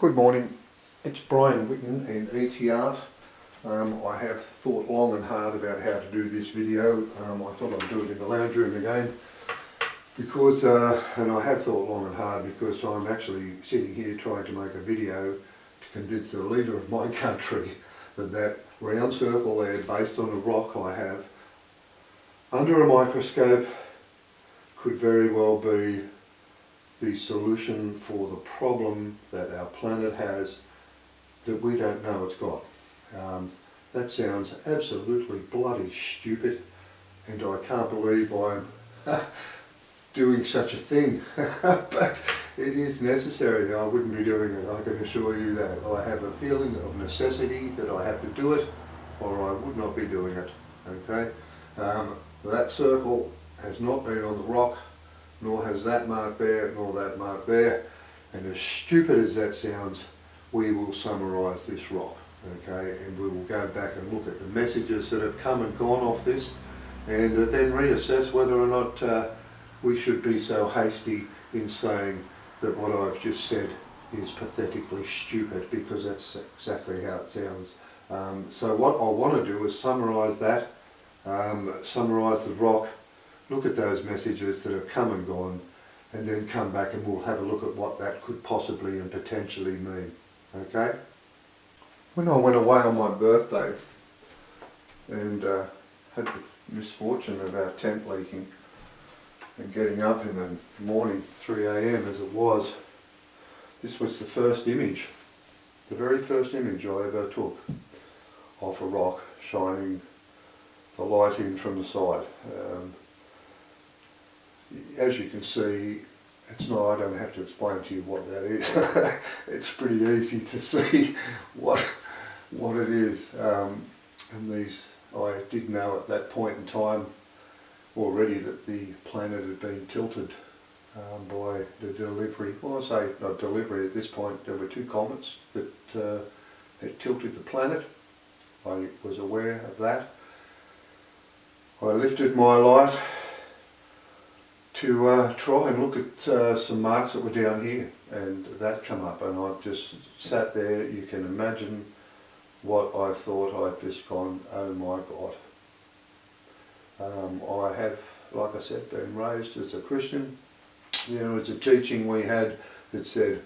Good morning, it's Brian Whitten and eachpart. I have thought long and hard about how to do this video. I thought I'd do it in the lounge room again because, and I have thought long and hard because I'm actually sitting here trying to make a video to convince the leader of my country that that round circle there based on a rock I have under a microscope could very well be the solution for the problem that our planet has that we don't know it's got. That sounds absolutely bloody stupid, and I can't believe I'm doing such a thing, but it is necessary. I wouldn't be doing it, I can assure you that. I have a feeling of necessity that I have to do it or I would not be doing it, okay? That circle has not been on the rock, nor has that mark there, nor that mark there. And as stupid as that sounds, we will summarise this rock, okay? And we will go back and look at the messages that have come and gone off this, and then reassess whether or not we should be so hasty in saying that what I've just said is pathetically stupid, because that's exactly how it sounds. So what I want to do is summarise that, summarise the rock, look at those messages that have come and gone, and then come back and we'll have a look at what that could possibly and potentially mean. Okay? When I went away on my birthday and had the misfortune of our tent leaking and getting up in the morning, 3 AM as it was, this was the first image, the very first image I ever took of a rock shining the light in from the side. As you can see, it's not, I don't have to explain to you what that is. It's pretty easy to see what it is. And these, I did know at that point in time already that the planet had been tilted by the delivery. Well, I say not delivery at this point, there were two comets that had tilted the planet. I was aware of that. I lifted my light to try and look at some marks that were down here, and that come up, and I just sat there. You can imagine what I thought. I'd just gone, oh my God. I have, like I said, been raised as a Christian. There was a teaching we had that said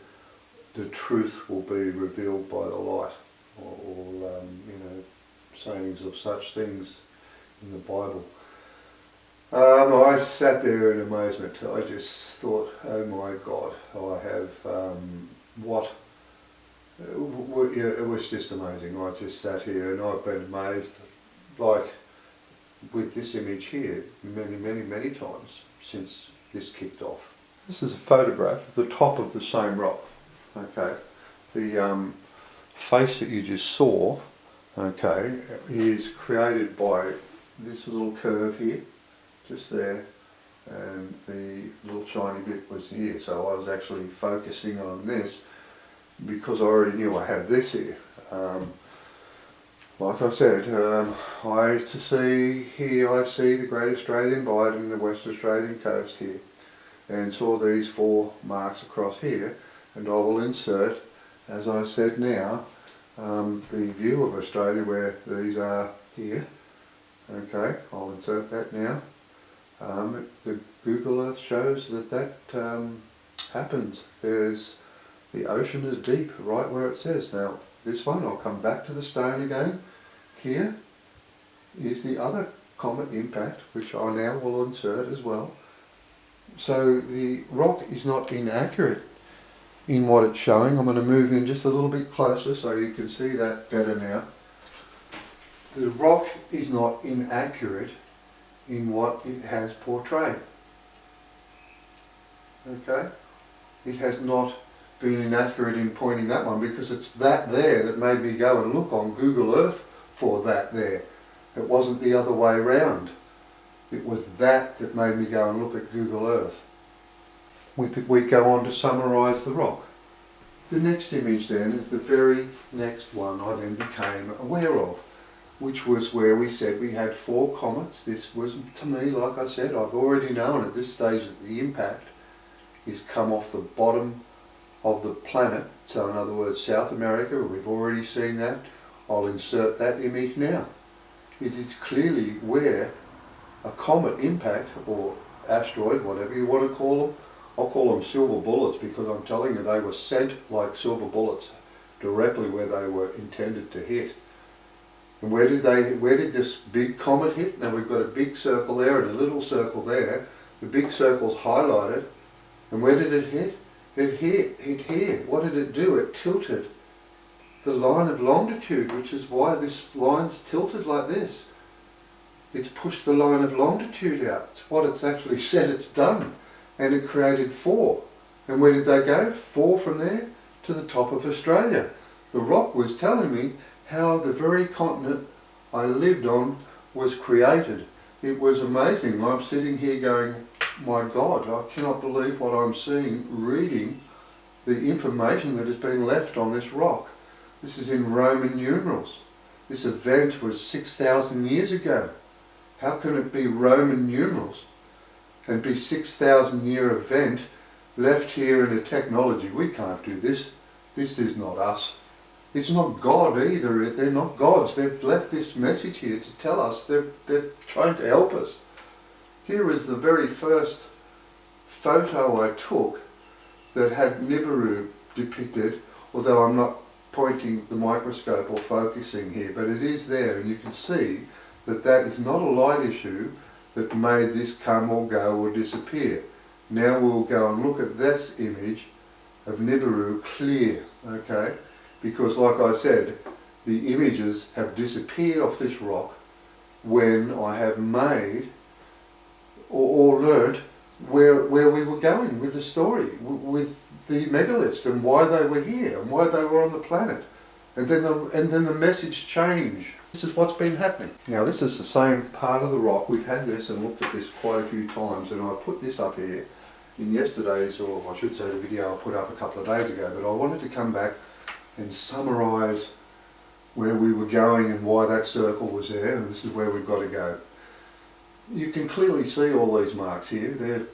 the truth will be revealed by the light, or sayings of such things in the Bible. I sat there in amazement. I just thought, oh my God, I have, it was just amazing. I just sat here and I've been amazed, like with this image here, many times since this kicked off. This is a photograph of the top of the same rock, okay? The face that you just saw, okay, is created by this little curve here, just there, and the little shiny bit was here. So I was actually focusing on this because I already knew I had this here. Like I said, I see the Great Australian Bight in the West Australian coast here, and saw these 4 marks across here, and I will insert, as I said now, the view of Australia where these are here. Okay, I'll insert that now. The Google Earth shows that happens. The ocean is deep, right where it says. Now, this one, I'll come back to the stone again. Here is the other comet impact, which I now will insert as well. So the rock is not inaccurate in what it's showing. I'm going to move in just a little bit closer so you can see that better now. The rock is not inaccurate in what it has portrayed. Okay? It has not been inaccurate in pointing that one, because it's that there that made me go and look on Google Earth for that there. It wasn't the other way round. It was that made me go and look at Google Earth. We go on to summarise the rock. The next image then is the very next one I then became aware of, which was where we said we had 4 comets. This was, to me, like I said, I've already known at this stage that the impact is come off the bottom of the planet So in other words, South America, we've already seen that. I'll insert that image now. It is clearly where a comet impact, or asteroid, whatever you want to call them. I'll call them silver bullets because I'm telling you they were sent like silver bullets directly where they were intended to hit. And where did this big comet hit? Now we've got a big circle there and a little circle there. The big circle's highlighted. And where did it hit? It hit here. What did it do? It tilted the line of longitude, which is why this line's tilted like this. It's pushed the line of longitude out. It's what it's actually said it's done. And it created 4. And where did they go? 4 from there to the top of Australia. The rock was telling me how the very continent I lived on was created. It was amazing. I'm sitting here going, my God, I cannot believe what I'm seeing, reading the information that has been left on this rock. This is in Roman numerals. This event was 6,000 years ago. How can it be Roman numerals and be 6,000 year event left here in a technology? We can't do this. This is not us. It's not God either. They're not gods. They've left this message here to tell us. They're trying to help us. Here is the very first photo I took that had Nibiru depicted, although I'm not pointing the microscope or focusing here, but it is there, and you can see that that is not a light issue that made this come or go or disappear. Now we'll go and look at this image of Nibiru clear, okay? Because like I said, the images have disappeared off this rock when I have made or learnt where we were going with the story, with the megaliths and why they were here and why they were on the planet. And then the message changed. This is what's been happening. Now this is the same part of the rock. We've had this and looked at this quite a few times, and I put this up here in yesterday's, or I should say the video I put up a couple of days ago, but I wanted to come back and summarise where we were going and why that circle was there, and this is where we've got to go. You can clearly see all these marks here.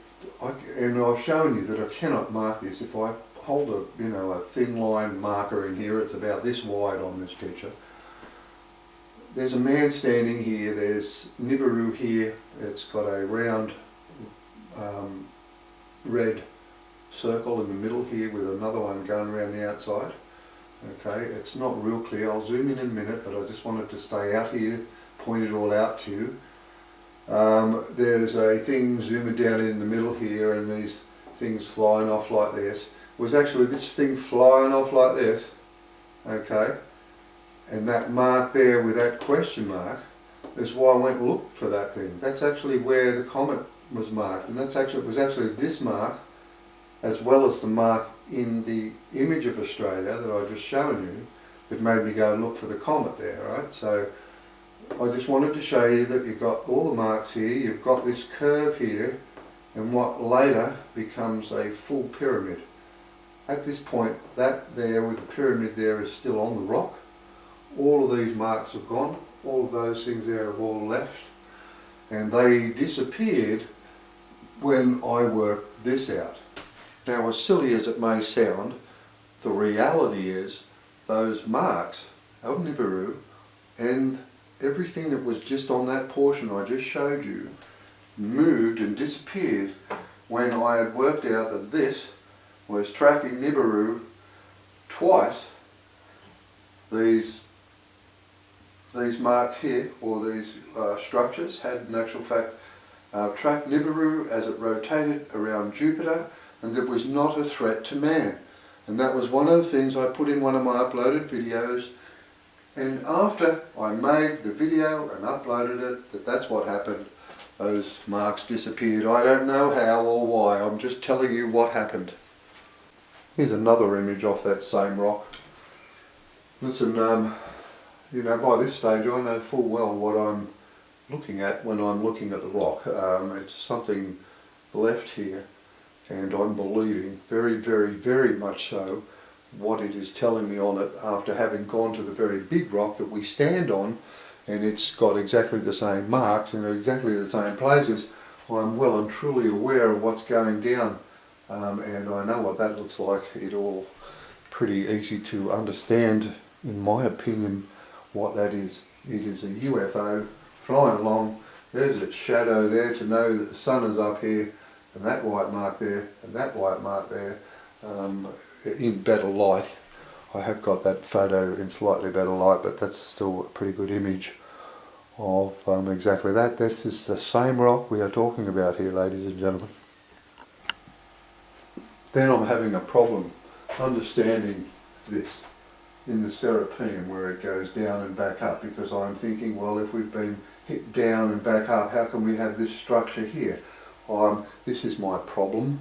And I've shown you that I cannot mark this. If I hold a thin line marker in here, it's about this wide on this picture. There's a man standing here. There's Nibiru here. It's got a round red circle in the middle here with another one going around the outside. Okay, it's not real clear. I'll zoom in a minute, but I just wanted to stay out here, point it all out to you. There's a thing zoomed down in the middle here, and these things flying off like this. It was actually this thing flying off like this, okay? And that mark there with that question mark is why I went and looked for that thing. That's actually where the comet was marked, and it was actually this mark, as well as the mark in the image of Australia that I just shown you, that made me go and look for the comet there, right? So I just wanted to show you that you've got all the marks here, you've got this curve here, and what later becomes a full pyramid. At this point, that there with the pyramid there is still on the rock. All of these marks have gone, all of those things there have all left, and they disappeared when I worked this out. Now, as silly as it may sound, the reality is those marks of Nibiru and everything that was just on that portion I just showed you moved and disappeared when I had worked out that this was tracking Nibiru twice. These marks here, or these structures, had in actual fact tracked Nibiru as it rotated around Jupiter, and that was not a threat to man. And that was one of the things I put in one of my uploaded videos. And after I made the video and uploaded it, that's what happened. Those marks disappeared. I don't know how or why. I'm just telling you what happened. Here's another image off that same rock. Listen, by this stage I know full well what I'm looking at when I'm looking at the rock. It's something left here, and I'm believing very, very, very much so what it is telling me on it after having gone to the very big rock that we stand on, and it's got exactly the same marks and exactly the same places. I'm well and truly aware of what's going down, and I know what that looks like. It all pretty easy to understand, in my opinion, what that is. It is a UFO flying along. There's its shadow there to know that the sun is up here, and that white mark there, and that white mark there, in better light. I have got that photo in slightly better light, but that's still a pretty good image of exactly that. This is the same rock we are talking about here, ladies and gentlemen. Then I'm having a problem understanding this in the Serapeum, where it goes down and back up, because I'm thinking, well, if we've been hit down and back up, how can we have this structure here? This is my problem,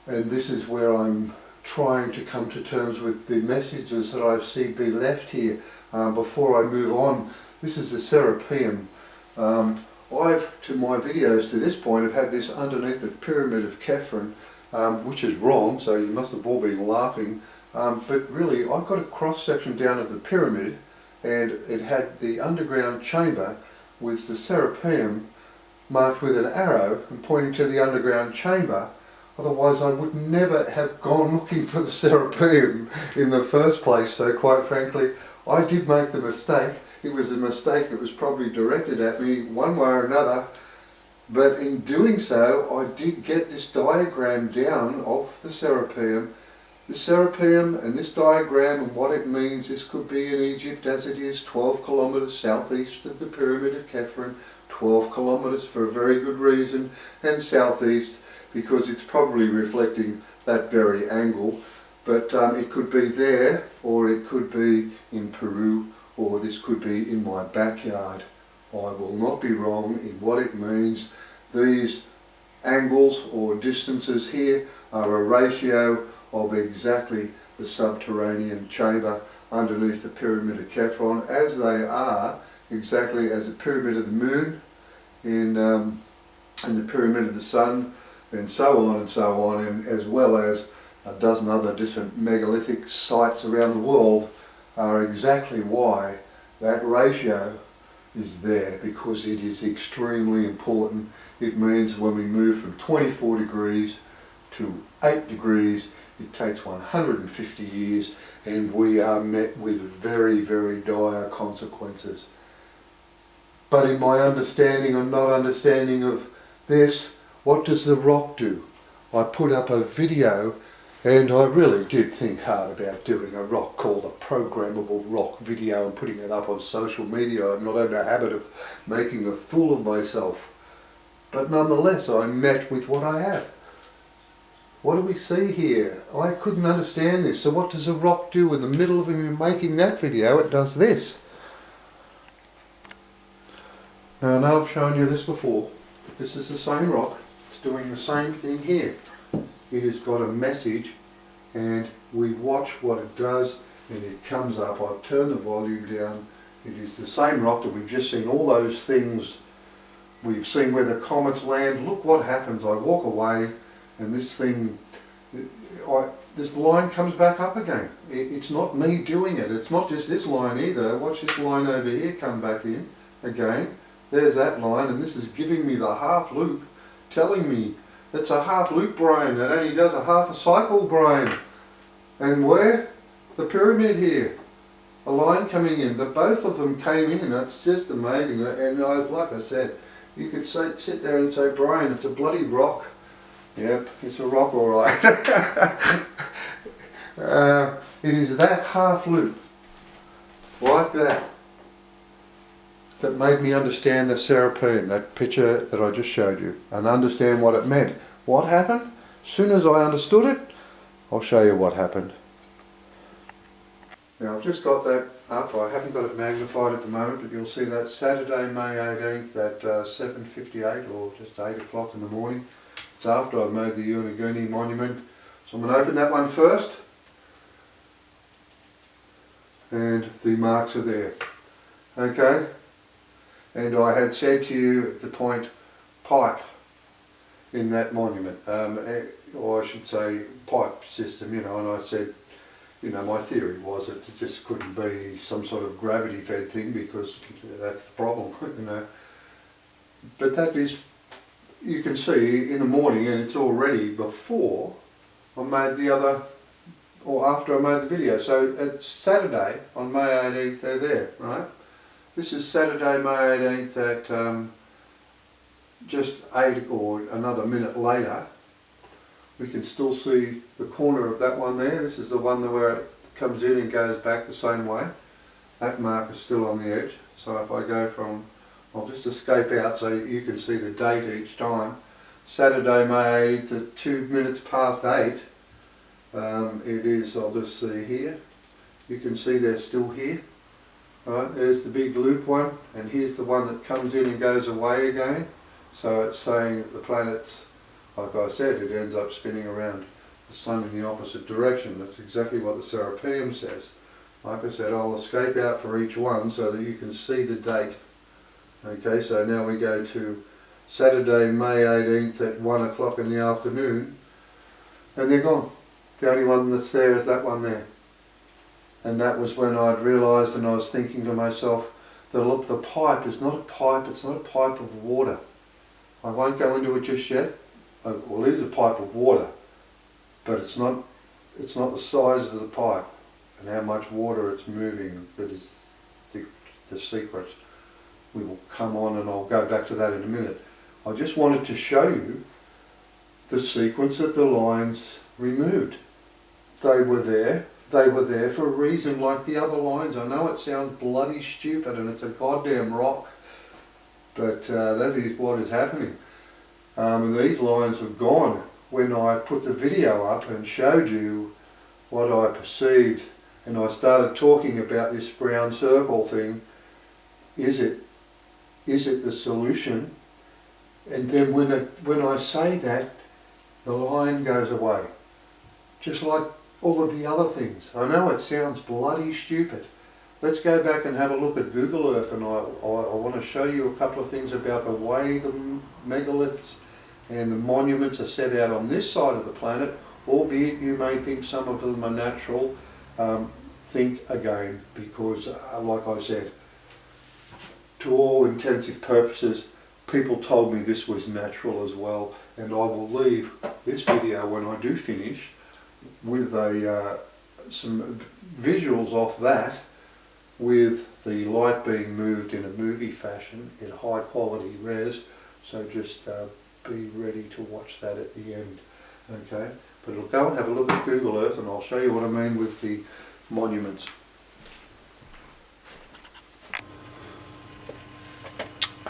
and this is where I'm trying to come to terms with the messages that I see be left here before I move on. This is the Serapeum. To my videos to this point, have had this underneath the Pyramid of Khephren, which is wrong, so you must have all been laughing. But really, I've got a cross section down of the pyramid, and it had the underground chamber with the Serapeum marked with an arrow and pointing to the underground chamber. Otherwise I would never have gone looking for the Serapeum in the first place. So quite frankly, I did make the mistake. It was a mistake that was probably directed at me one way or another, but in doing so I did get this diagram down of the Serapeum. The Serapeum and this diagram and what it means, this could be in Egypt as it is 12 kilometres southeast of the Pyramid of Khephren, 12 kilometres for a very good reason, and southeast because it's probably reflecting that very angle. But it could be there, or it could be in Peru, or this could be in my backyard. I will not be wrong in what it means. These angles or distances here are a ratio of exactly the subterranean chamber underneath the Pyramid of Khephren, as they are exactly as the Pyramid of the Moon in the Pyramid of the Sun, and so on, and as well as a dozen other different megalithic sites around the world, are exactly why that ratio is there, because it is extremely important. It means when we move from 24 degrees to 8 degrees, it takes 150 years, and we are met with very, very dire consequences. But in my understanding or not understanding of this, what does the rock do? I put up a video, and I really did think hard about doing a rock called a programmable rock video and putting it up on social media. I'm not in the habit of making a fool of myself. But nonetheless, I'm met with what I have. What do we see here? I couldn't understand this. So what does a rock do? In the middle of me making that video, it does this. Now I know I've shown you this before, but this is the same rock. It's doing the same thing here. It has got a message, and we watch what it does, and it comes up. I've turned the volume down. It is the same rock that we've just seen all those things. We've seen where the comets land. Look what happens. I walk away, and this thing, this line comes back up again. It's not me doing it. It's not just this line either. Watch this line over here come back in again. There's that line, and this is giving me the half loop, telling me it's a half loop brain that only does a half a cycle brain. And where? The pyramid here. A line coming in. Both of them came in. It's just amazing. And like I said, you could sit there and say, Brian, it's a bloody rock. Yep, it's a rock all right. It is that half loop, like that, that made me understand the Serapeum, that picture that I just showed you, and understand what it meant. What happened? As soon as I understood it, I'll show you what happened. Now I've just got that up. I haven't got it magnified at the moment, but you'll see that Saturday, May 18th at 7:58 or just 8 o'clock in the morning. It's after I've made the Unaguni monument. So I'm going to open that one first. And the marks are there. Okay? And I had said to you at the point, pipe in that monument, or I should say pipe system, you know, and I said, you know, my theory was that it just couldn't be some sort of gravity fed thing, because that's the problem, you know. But that is, you can see in the morning, and it's already before I made the other or after I made the video. So it's Saturday on May 18th, they're there, right? This is Saturday, May 18th at just 8 or another minute later. We can still see the corner of that one there. This is the one where it comes in and goes back the same way. That mark is still on the edge. So if I go from, I'll just escape out so you can see the date each time. Saturday, May 18th at 2 minutes past 8. It is, I'll just see here. You can see they're still here. Right, there's the big loop one, and here's the one that comes in and goes away again. So it's saying that the planet's, like I said, it ends up spinning around the sun in the opposite direction. That's exactly what the Serapeum says. Like I said, I'll escape out for each one so that you can see the date. Okay, so now we go to Saturday, May 18th at 1 o'clock in the afternoon, and they're gone. The only one that's there is that one there. And that was when I'd realised, and I was thinking to myself, that look, the pipe is not a pipe, it's not a pipe of water. I won't go into it just yet. Well, it is a pipe of water, but it's not the size of the pipe and how much water it's moving that is the secret. We will come on, and I'll go back to that in a minute. I just wanted to show you the sequence that the lines removed. They were there for a reason, like the other lines. I know it sounds bloody stupid and it's a goddamn rock, but that is what is happening. And these lines were gone when I put the video up and showed you what I perceived, and I started talking about this brown circle thing. Is it the solution? And then when I say that, the line goes away, just like all of the other things. I know it sounds bloody stupid. Let's go back and have a look at Google Earth, and I want to show you a couple of things about the way the megaliths and the monuments are set out on this side of the planet, albeit you may think some of them are natural. Think again, because like I said, to all intensive purposes, people told me this was natural as well, and I will leave this video when I do finish with some visuals off that, with the light being moved in a movie fashion in high quality res. So just be ready to watch that at the end. Okay, but we'll go and have a look at Google Earth, and I'll show you what I mean with the monuments.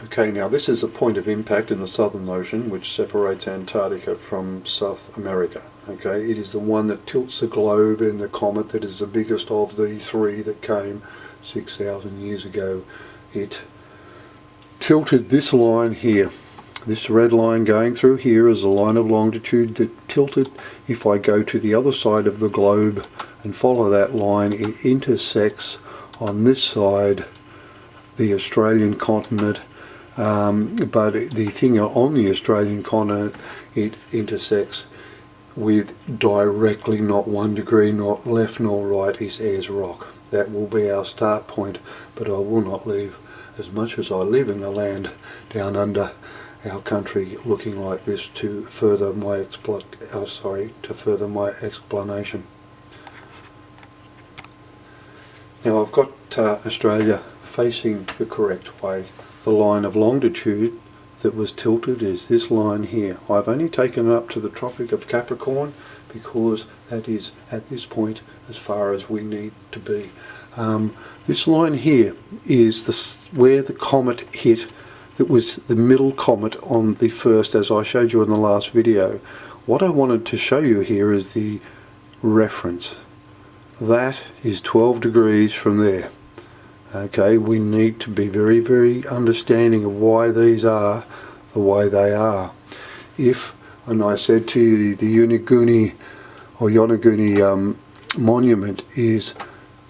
Okay, now this is a point of impact in the Southern Ocean which separates Antarctica from South America. Okay, it is the one that tilts the globe in the comet that is the biggest of the three that came 6,000 years ago. It tilted this line here. This red line going through here is a line of longitude that tilted. If I go to the other side of the globe and follow that line, it intersects on this side the Australian continent. But the thing on the Australian continent, it intersects with directly, not 1 degree, not left nor right, is Ayers Rock. That will be our start point, but I will not leave, as much as I live in the land down under our country looking like this, to further my explanation. Now I've got Australia facing the correct way. The line of longitude that was tilted is this line here. I've only taken it up to the Tropic of Capricorn because that is at this point as far as we need to be. This line here is where the comet hit. That was the middle comet on the first, as I showed you in the last video. What I wanted to show you here is the reference. That is 12 degrees from there. Okay, we need to be very, very understanding of why these are the way they are. If, and I said to you, the Yonaguni monument is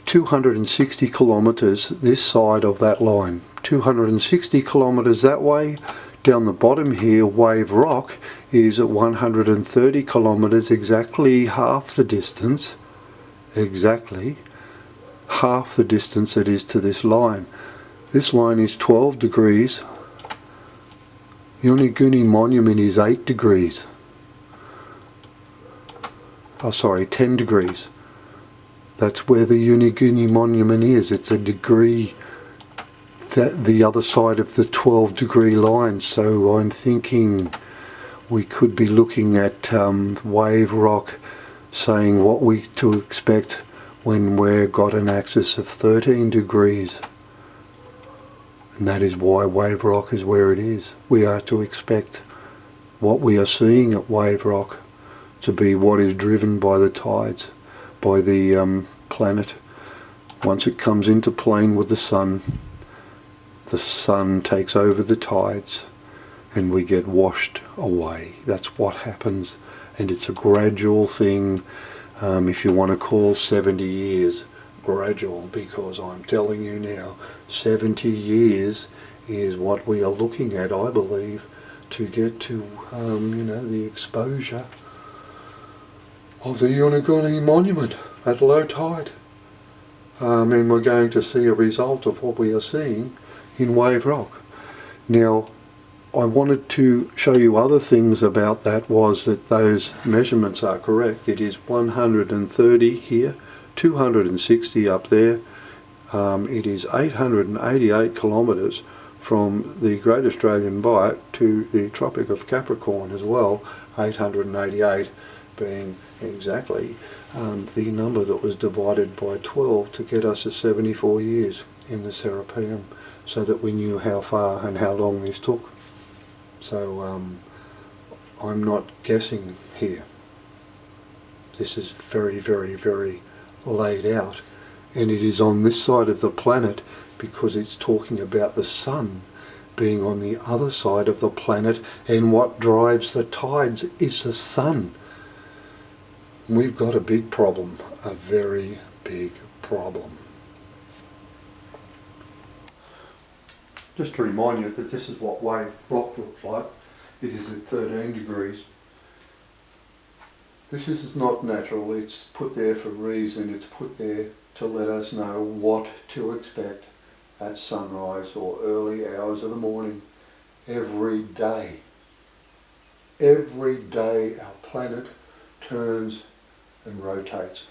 260 kilometres this side of that line. 260 kilometres that way. Down the bottom here, Wave Rock is at 130 kilometres, exactly half the distance. Exactly half the distance it is to this line. This line is 12 degrees. Yonaguni monument is 8 degrees. Oh sorry, 10 degrees. That's where the Yonaguni Monument is. It's a degree, that the other side of the 12-degree line. So I'm thinking we could be looking at wave rock, saying what we to expect when we've got an axis of 13 degrees. And that is why wave rock is where it is. We are to expect what we are seeing at wave rock to be what is driven by the tides, by the planet. Once it comes into plane with the sun takes over the tides and we get washed away. That's what happens, and it's a gradual thing. If you want to call 70 years gradual, because I'm telling you now, 70 years is what we are looking at, I believe, to get to the exposure of the Yonaguni Monument at low tide. And we're going to see a result of what we are seeing in wave rock. Now, I wanted to show you other things about that, was that those measurements are correct. It is 130 here, 260 up there. It is 888 kilometres from the Great Australian Bight to the Tropic of Capricorn as well, 888 being exactly the number that was divided by 12 to get us to 74 years in the Serapeum, so that we knew how far and how long this took. So I'm not guessing here. This is very, very, very laid out, and it is on this side of the planet because it's talking about the sun being on the other side of the planet, and what drives the tides is the sun. We've got a big problem, a very big problem. Just to remind you that this is what wave rock looks like. It is at 13 degrees. This is not natural, it's put there for a reason. It's put there to let us know what to expect at sunrise or early hours of the morning every day. Every day our planet turns and rotates.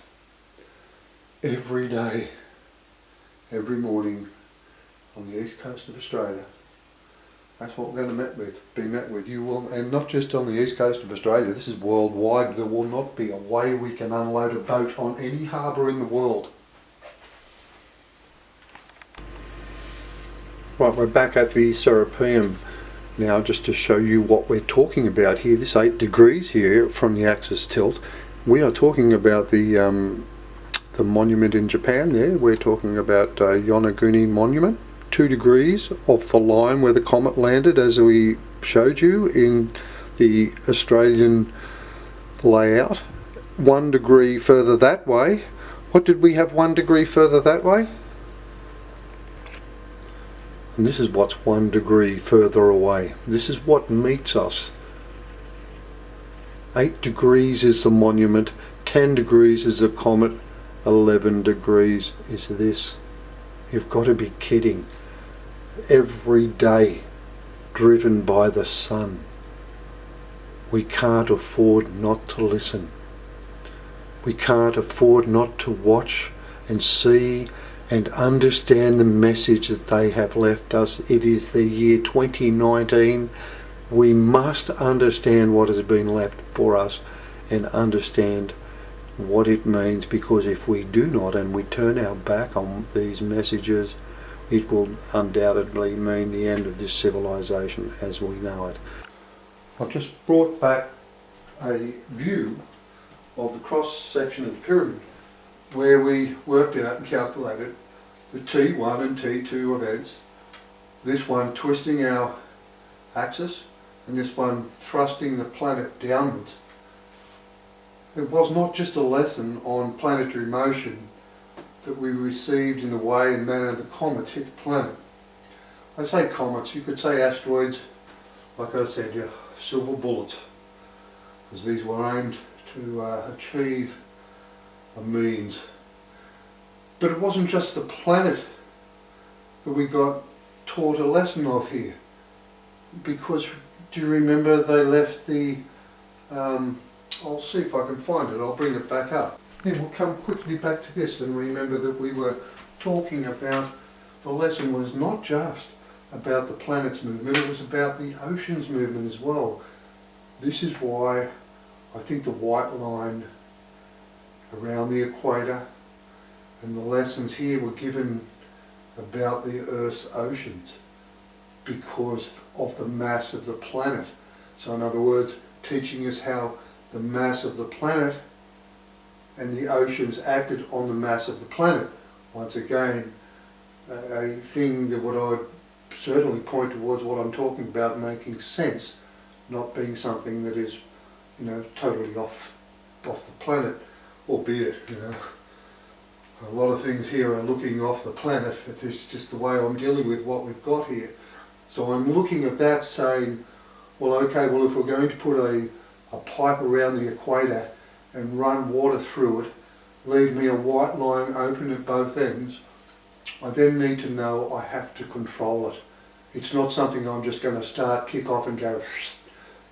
Every day, every morning on the east coast of Australia. That's what we're going to be met with. You will, and not just on the east coast of Australia, this is worldwide. There will not be a way we can unload a boat on any harbour in the world. Right, we're back at the Serapeum now, just to show you what we're talking about here. This 8 degrees here from the axis tilt, we are talking about the monument in Japan there. We're talking about Yonaguni Monument. 2 degrees off the line where the comet landed, as we showed you in the Australian layout. 1 degree further that way. What did we have 1 degree further that way? And this is what's 1 degree further away. This is what meets us. 8 degrees is the monument, 10 degrees is the comet, 11 degrees is this. You've got to be kidding. Every day driven by the sun. We can't afford not to listen. We can't afford not to watch and see and understand the message that they have left us. It is the year 2019. We must understand what has been left for us and understand what it means, because if we do not and we turn our back on these messages, it will undoubtedly mean the end of this civilization as we know it. I've just brought back a view of the cross section of the pyramid where we worked out and calculated the T1 and T2 events, this one twisting our axis and this one thrusting the planet downwards. It was not just a lesson on planetary motion that we received in the way and manner the comets hit the planet. I say comets, you could say asteroids, like I said, yeah, silver bullets, because these were aimed to achieve a means. But it wasn't just the planet that we got taught a lesson of here, because do you remember they left the, I'll see if I can find it, I'll bring it back up. we'll come quickly back to this and remember that we were talking about, the lesson was not just about the planet's movement, it was about the ocean's movement as well. This is why I think the white line around the equator and the lessons here were given about the Earth's oceans because of the mass of the planet. So in other words, teaching us how the mass of the planet and the oceans acted on the mass of the planet. Once again, a thing that I would certainly point towards what I'm talking about making sense, not being something that is, totally off the planet, albeit, a lot of things here are looking off the planet. It's just the way I'm dealing with what we've got here. So I'm looking at that saying, well, okay, well, if we're going to put a pipe around the equator and run water through it, leave me a white line open at both ends, I then need to know I have to control it. It's not something I'm just going to kick off and go,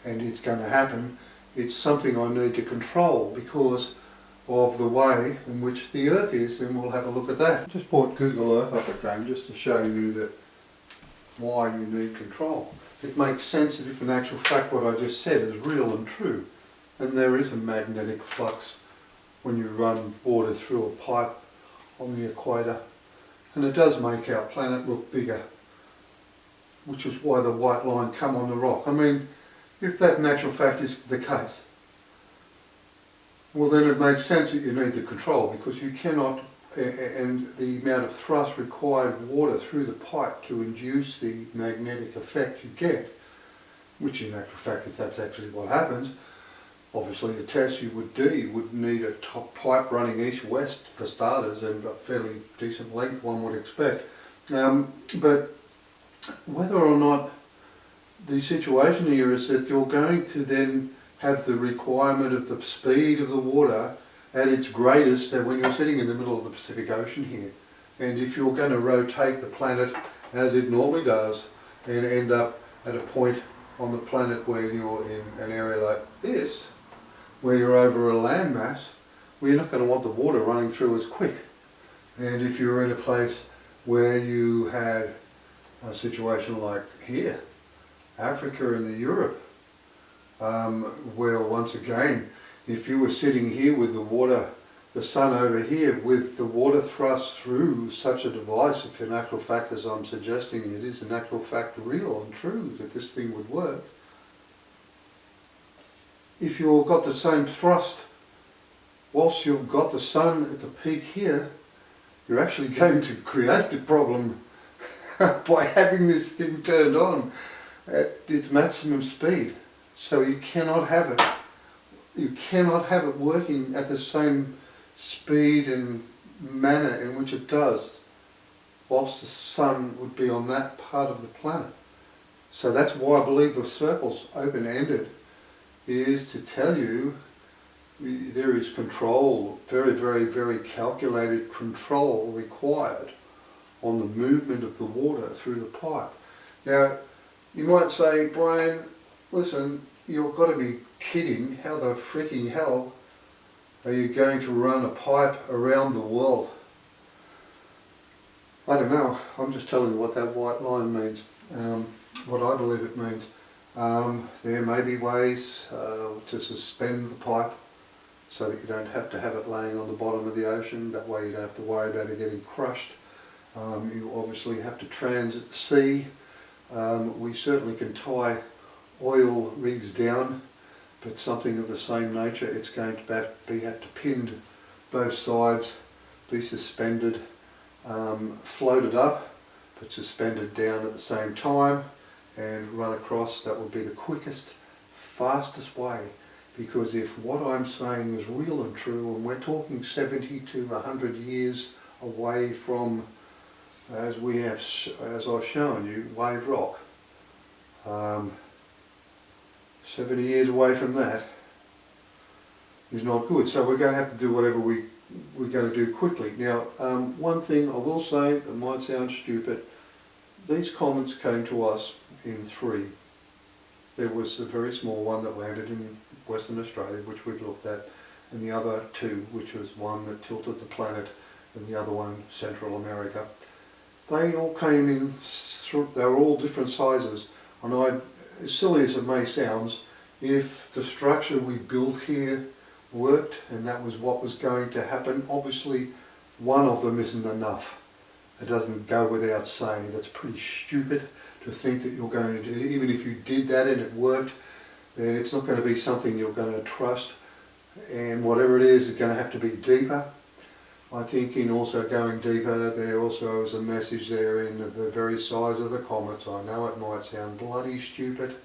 and it's going to happen. It's something I need to control because of the way in which the Earth is, and we'll have a look at that. Just brought Google Earth up again just to show you that why you need control. It makes sense that if in actual fact what I just said is real and true, and there is a magnetic flux when you run water through a pipe on the equator, and it does make our planet look bigger, which is why the white line come on the rock. I mean, if that in actual fact is the case, well then it makes sense that you need the control, because you cannot, and the amount of thrust required of water through the pipe to induce the magnetic effect you get, which in actual fact, if that's actually what happens, obviously the test you would need a top pipe running east-west for starters, and a fairly decent length one would expect. But whether or not the situation here is that you're going to then have the requirement of the speed of the water at its greatest when you're sitting in the middle of the Pacific Ocean here. And if you're going to rotate the planet as it normally does and end up at a point on the planet where you're in an area like this, where you're over a landmass, well, you're not going to want the water running through as quick. And if you're in a place where you had a situation like here, Africa and Europe, where once again, if you were sitting here with the water, the sun over here, with the water thrust through such a device, if in actual fact, as I'm suggesting, it is in actual fact real and true that this thing would work, if you've got the same thrust, whilst you've got the sun at the peak here, you're actually going to create the problem by having this thing turned on at its maximum speed. So you cannot have it working at the same speed and manner in which it does whilst the sun would be on that part of the planet. So that's why I believe the circle's open-ended, is to tell you there is control, very, very, very calculated control required on the movement of the water through the pipe. Now, you might say, Brian, listen, you've got to be kidding. How the freaking hell are you going to run a pipe around the world? I don't know. I'm just telling you what that white line means, what I believe it means. There may be ways to suspend the pipe so that you don't have to have it laying on the bottom of the ocean. That way you don't have to worry about it getting crushed. You obviously have to transit the sea. We certainly can tie oil rigs down, but something of the same nature, it's going to have to pin both sides, be suspended, floated up, but suspended down at the same time, and run across. That would be the quickest, fastest way, because if what I'm saying is real and true, and we're talking 70 to 100 years away from, as I've shown you, wave rock, 70 years away from that is not good. So we're going to have to do whatever we're going to do quickly. Now, one thing I will say that might sound stupid, these comets came to us in three. There was a very small one that landed in Western Australia, which we've looked at, and the other two, which was one that tilted the planet and the other one Central America. They all came in, they were all different sizes, and as silly as it may sound, if the structure we built here worked and that was what was going to happen, obviously one of them isn't enough. It doesn't go without saying. That's pretty stupid to think that you're going to do, even if you did that and it worked, then it's not going to be something you're going to trust, and whatever it is going to have to be deeper. I think in also going deeper, there also is a message there in the very size of the comets. I know it might sound bloody stupid,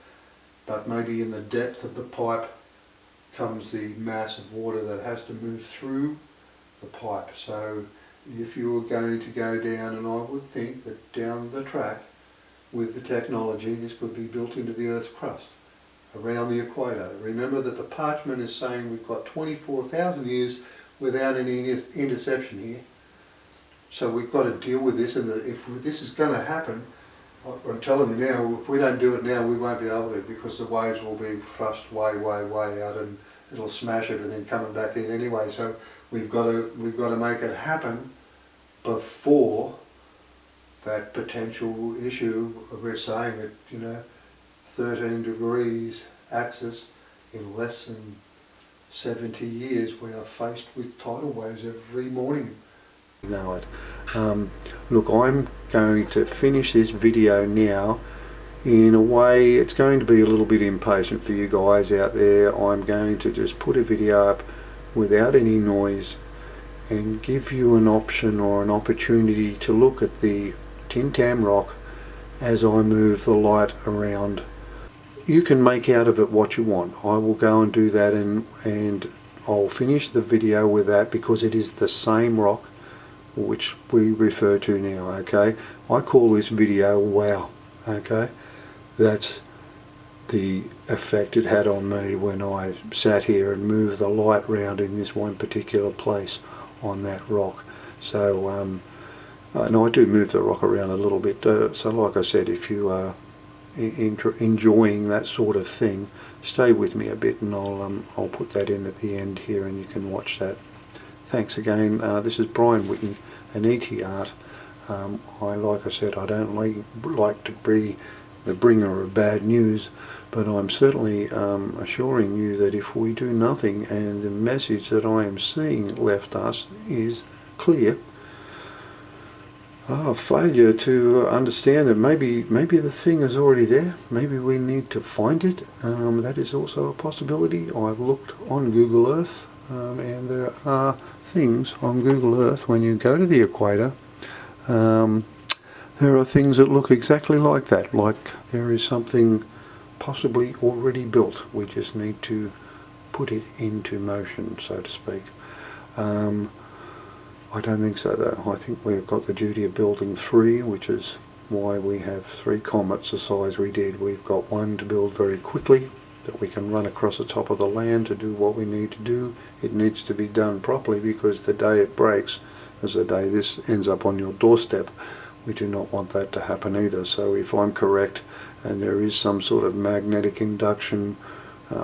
but maybe in the depth of the pipe comes the mass of water that has to move through the pipe. So if you were going to go down, and I would think that down the track with the technology, this could be built into the Earth's crust around the equator. Remember that the parchment is saying we've got 24,000 years without any interception here. So we've got to deal with this, and if this is going to happen, I'm telling you now, if we don't do it now, we won't be able to, because the waves will be thrust way, way, way out, and it'll smash everything coming back in anyway. So we've got to make it happen before that potential issue. We're saying that 13 degrees axis in less than 70 years, we are faced with tidal waves every morning. You know it. Look, I'm going to finish this video now. In a way, it's going to be a little bit impatient for you guys out there. I'm going to just put a video up without any noise and give you an option or an opportunity to look at the Tin Tam rock as I move the light around. You can make out of it what you want. I will go and do that, and I'll finish the video with that, because it is the same rock which we refer to now. Okay, I call this video Wow. Okay, that's the effect it had on me when I sat here and moved the light round in this one particular place on that rock. So and I do move the rock around a little bit, so like I said, if you are enjoying that sort of thing, stay with me a bit, and I'll put that in at the end here, and you can watch that. Thanks again. This is Brian Whitten, an eachpart. Like I said, I don't like to be the bringer of bad news, but I'm certainly assuring you that if we do nothing and the message that I am seeing left us is clear, failure to understand that maybe the thing is already there. Maybe we need to find it. That is also a possibility. I've looked on Google Earth, and there are things on Google Earth when you go to the equator. There are things that look exactly like that, like there is something possibly already built. We just need to put it into motion, so to speak. I don't think so though. I think we've got the duty of building 3, which is why we have 3 comets the size we did. We've got one to build very quickly, that we can run across the top of the land to do what we need to do. It needs to be done properly, because the day it breaks is the day this ends up on your doorstep. We do not want that to happen either. So if I'm correct, and there is some sort of magnetic induction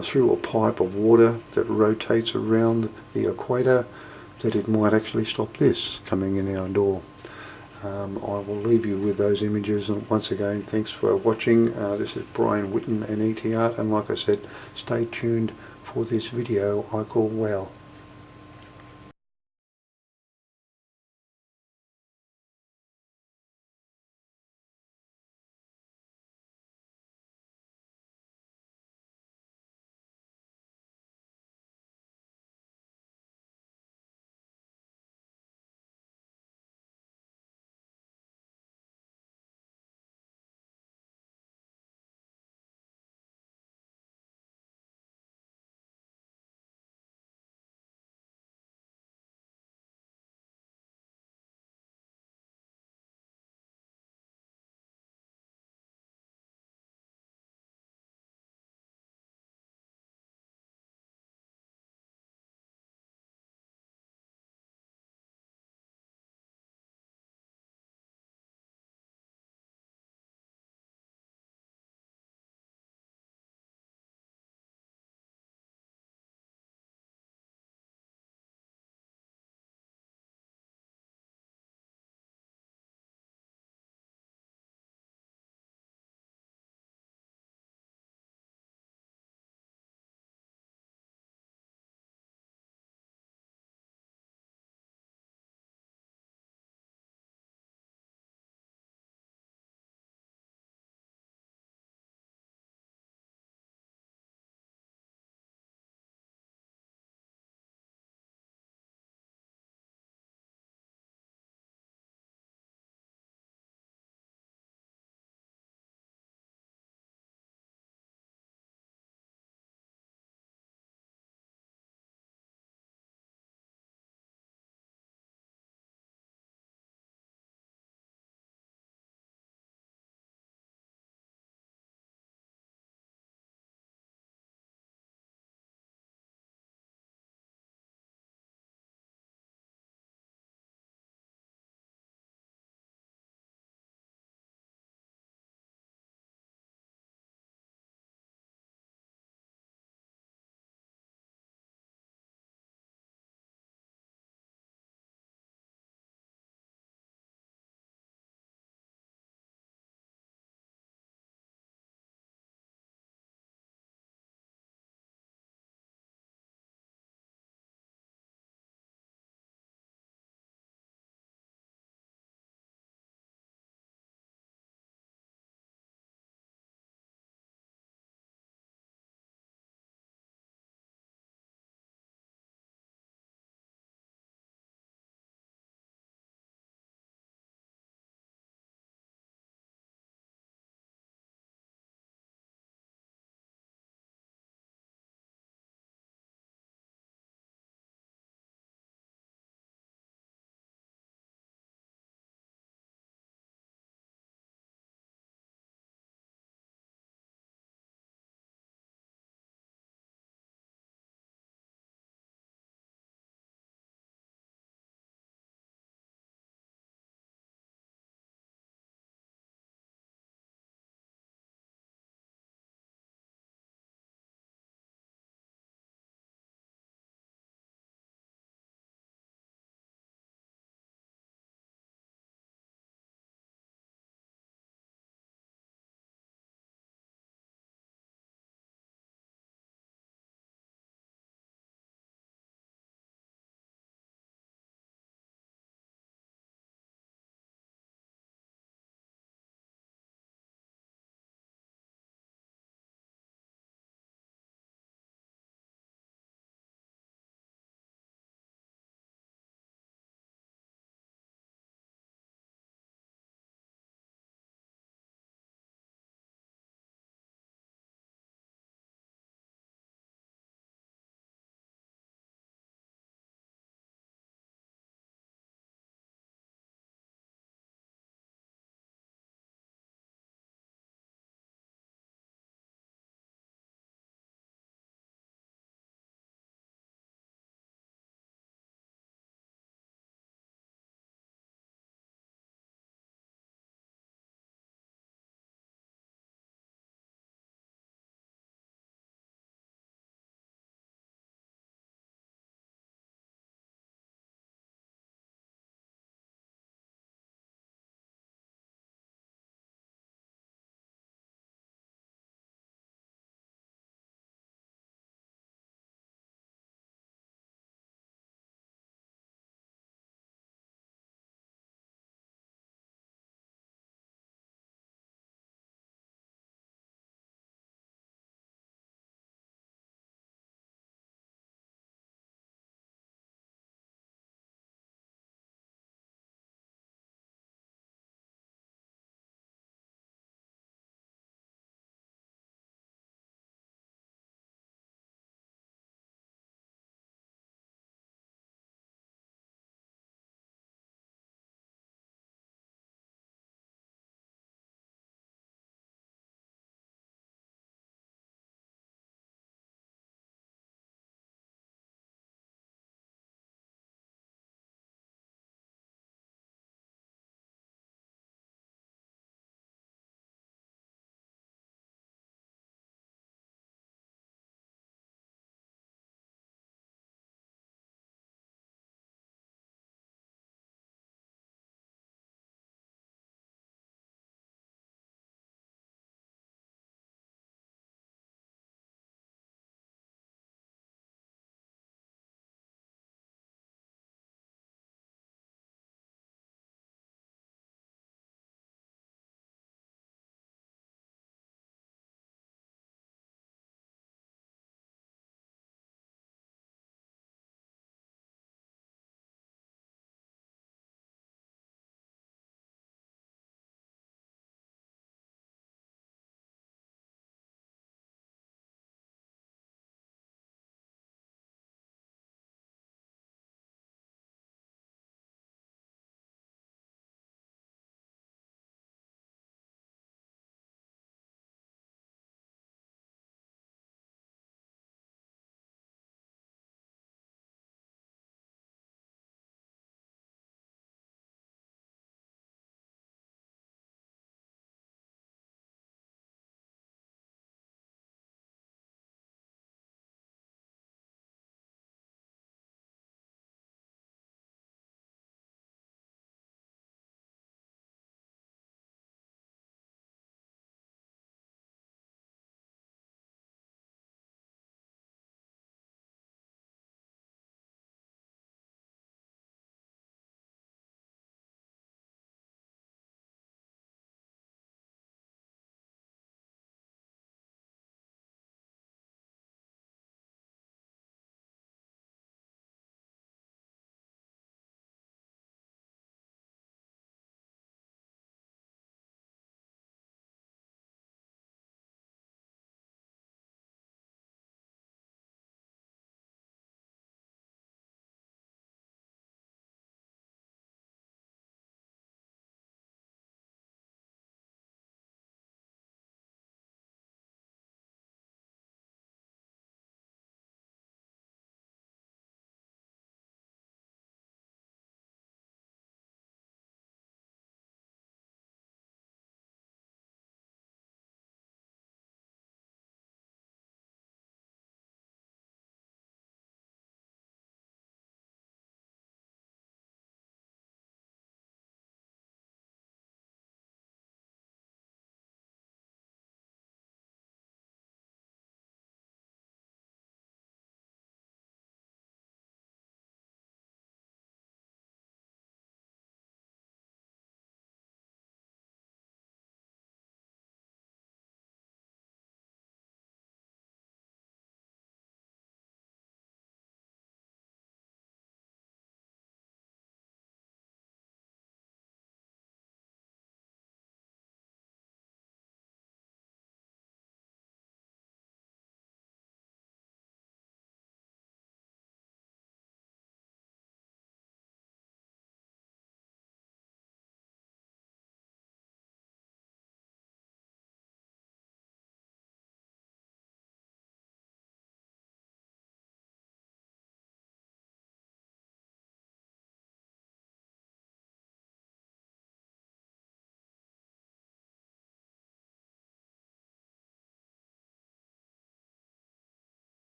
through a pipe of water that rotates around the equator, that it might actually stop this coming in our door. I will leave you with those images, and once again, thanks for watching. This is Brian Whitten, an eachpart, and like I said, stay tuned for this video I call Wow.